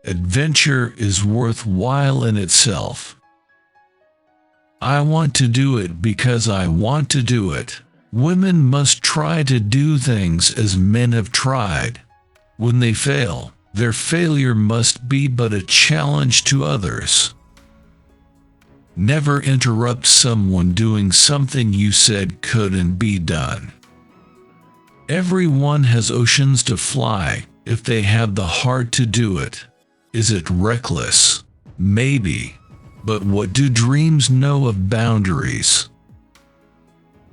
Adventure is worthwhile in itself. I want to do it because I want to do it. Women must try to do things as men have tried. When they fail, their failure must be but a challenge to others. Never interrupt someone doing something you said couldn't be done. Everyone has oceans to fly if they have the heart to do it. Is it reckless? Maybe. But what do dreams know of boundaries?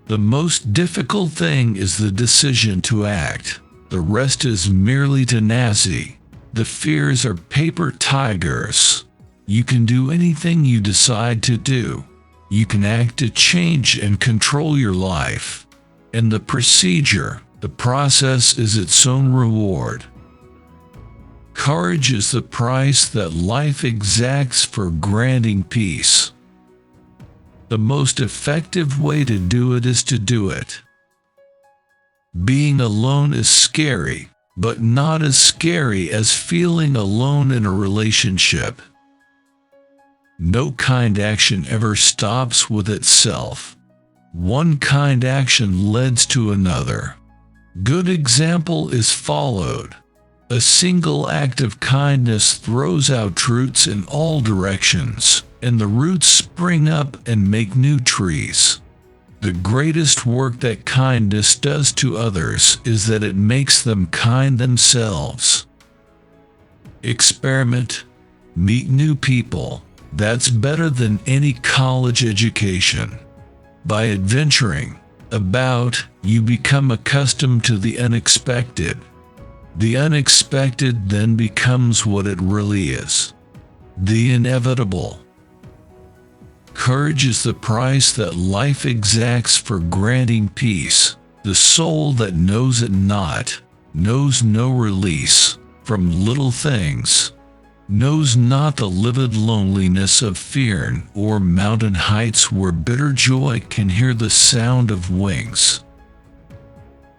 The most difficult thing is the decision to act. The rest is merely tenacity. The fears are paper tigers. You can do anything you decide to do. You can act to change and control your life. And the process is its own reward. Courage is the price that life exacts for granting peace. The most effective way to do it is to do it. Being alone is scary, but not as scary as feeling alone in a relationship. No kind action ever stops with itself. One kind action leads to another. Good example is followed. A single act of kindness throws out roots in all directions, and the roots spring up and make new trees. The greatest work that kindness does to others is that it makes them kind themselves. Experiment. Meet new people. That's better than any college education. By adventuring about, you become accustomed to the unexpected. The unexpected then becomes what it really is. The inevitable. Courage is the price that life exacts for granting peace. The soul that knows it not, knows no release from little things, knows not the livid loneliness of fear or mountain heights where bitter joy can hear the sound of wings.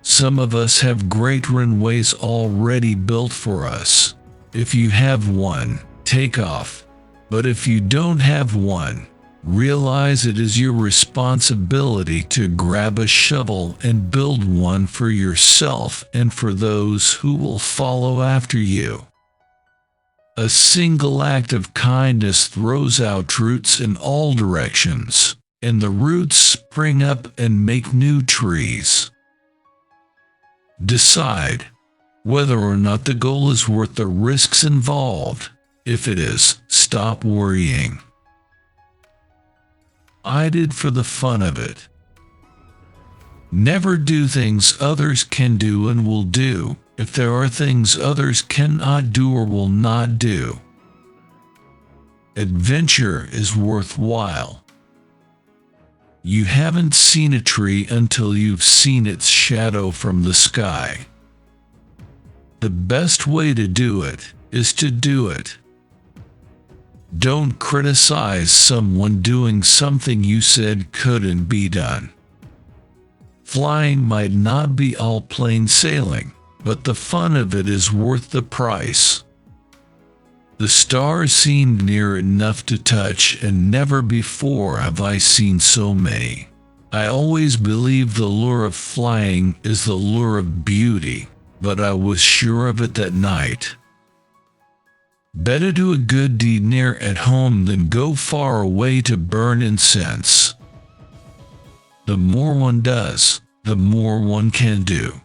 Some of us have great runways already built for us. If you have one, take off. But if you don't have one, realize it is your responsibility to grab a shovel and build one for yourself and for those who will follow after you. A single act of kindness throws out roots in all directions, and the roots spring up and make new trees. Decide whether or not the goal is worth the risks involved. If it is, stop worrying. I did for the fun of it. Never do things others can do and will do if there are things others cannot do or will not do. Adventure is worthwhile. You haven't seen a tree until you've seen its shadow from the sky. The best way to do it is to do it. Don't criticize someone doing something you said couldn't be done. Flying might not be all plain sailing, but the fun of it is worth the price. The stars seemed near enough to touch, and never before have I seen so many. I always believed the lure of flying is the lure of beauty, but I was sure of it that night. Better do a good deed near at home than go far away to burn incense. The more one does, the more one can do.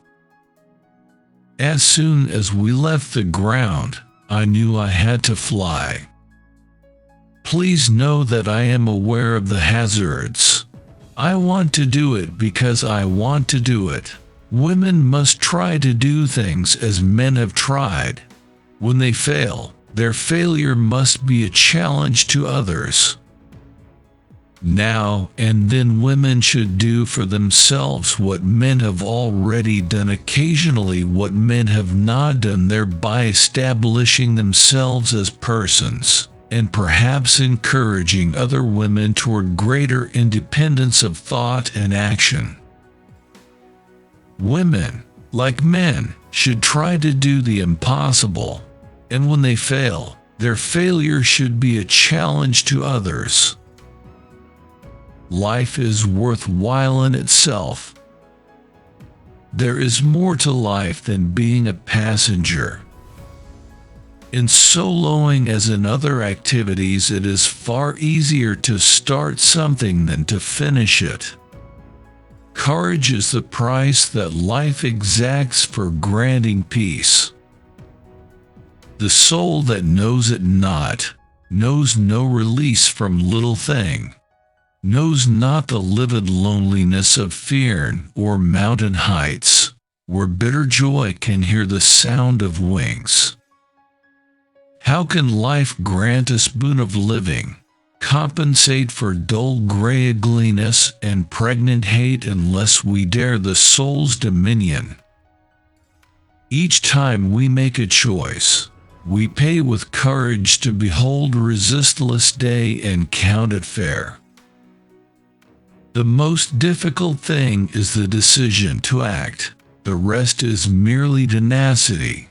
As soon as we left the ground, I knew I had to fly. Please know that I am aware of the hazards. I want to do it because I want to do it. Women must try to do things as men have tried. When they fail, their failure must be a challenge to others. Now and then women should do for themselves what men have already done, occasionally what men have not done, thereby establishing themselves as persons, and perhaps encouraging other women toward greater independence of thought and action. Women, like men, should try to do the impossible, and when they fail, Their failure should be a challenge to others. Life is worthwhile in itself. There is more to life than being a passenger. In soloing as in other activities, it is far easier to start something than to finish it. Courage is the price that life exacts for granting peace. The soul that knows it not, knows no release from little thing, knows not the livid loneliness of fear or mountain heights, where bitter joy can hear the sound of wings. How can life grant us boon of living, compensate for dull gray ugliness and pregnant hate unless we dare the soul's dominion? Each time we make a choice, we pay with courage to behold resistless day and count it fair. The most difficult thing is the decision to act. The rest is merely tenacity.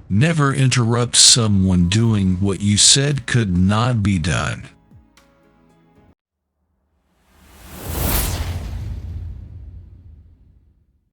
Never interrupt someone doing what you said could not be done.